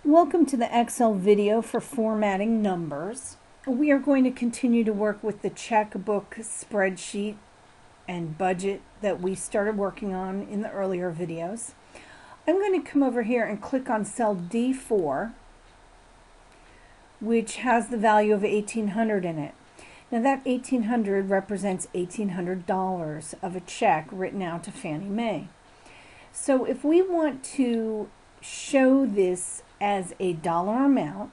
Welcome to the Excel video for formatting numbers. We are going to continue to work with the checkbook spreadsheet and budget that we started working on in the earlier videos. I'm going to come over here and click on cell D4, which has the value of $1,800 in it. Now that $1,800 represents $1,800 of a check written out to Fannie Mae. So if we want to show this as a dollar amount,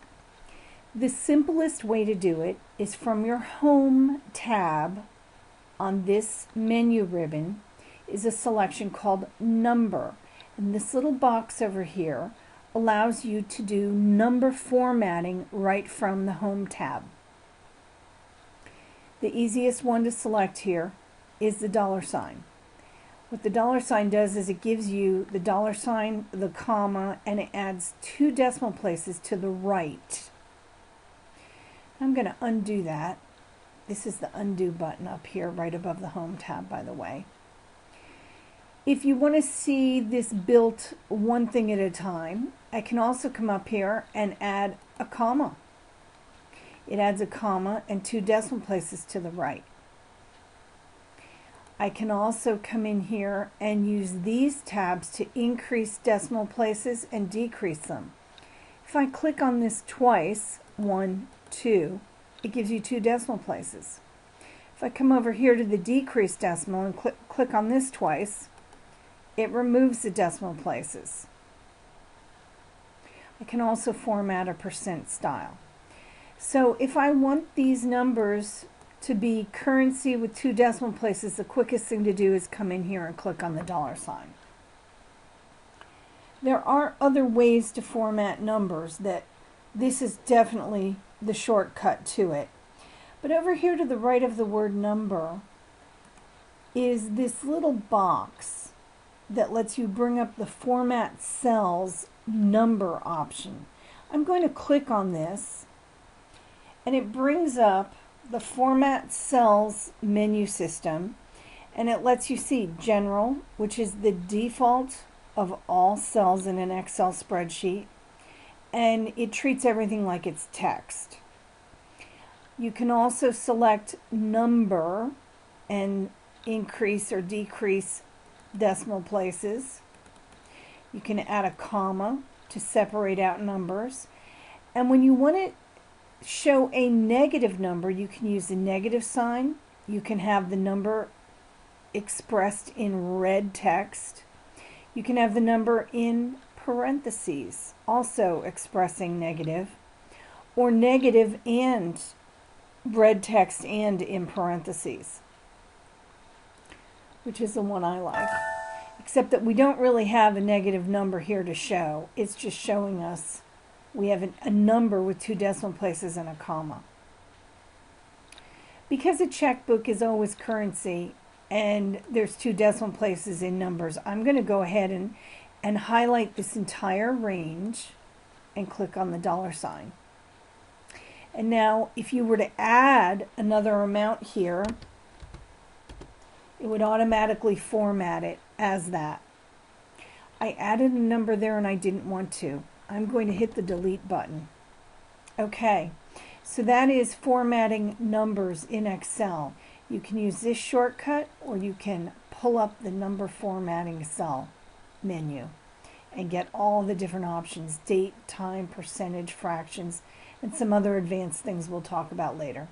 the simplest way to do it is from your Home tab on this menu ribbon is a selection called Number. And this little box over here allows you to do number formatting right from the Home tab. The easiest one to select here is the dollar sign. What the dollar sign does is it gives you the dollar sign, the comma, and it adds 2 decimal places to the right. I'm going to undo that. This is the undo button up here right above the Home tab, by the way. If you want to see this built one thing at a time, I can also come up here and add a comma. It adds a comma and 2 decimal places to the right. I can also come in here and use these tabs to increase decimal places and decrease them. If I click on this twice, 1, 2, it gives you 2 decimal places. If I come over here to the decrease decimal and click on this twice, it removes the decimal places. I can also format a percent style. So if I want these numbers to be currency with 2 decimal places, the quickest thing to do is come in here and click on the dollar sign. There are other ways to format numbers that this is definitely the shortcut to it. But over here to the right of the word number is this little box that lets you bring up the format cells number option. I'm going to click on this and it brings up the Format Cells menu system, and it lets you see General, which is the default of all cells in an Excel spreadsheet, and it treats everything like it's text. You can also select Number and increase or decrease decimal places. You can add a comma to separate out numbers, and when you want it show a negative number, you can use the negative sign. You can have the number expressed in red text. You can have the number in parentheses, also expressing negative, or negative and red text and in parentheses, which is the one I like. Except that we don't really have a negative number here to show. It's just showing us we have a number with 2 decimal places and a comma. Because a checkbook is always currency and there's 2 decimal places in numbers, I'm going to go ahead and highlight this entire range and click on the dollar sign. And now if you were to add another amount here, it would automatically format it as that. I added a number there and I didn't want to. I'm going to hit the delete button. Okay, so that is formatting numbers in Excel. You can use this shortcut or you can pull up the number formatting cell menu and get all the different options: date, time, percentage, fractions, and some other advanced things we'll talk about later.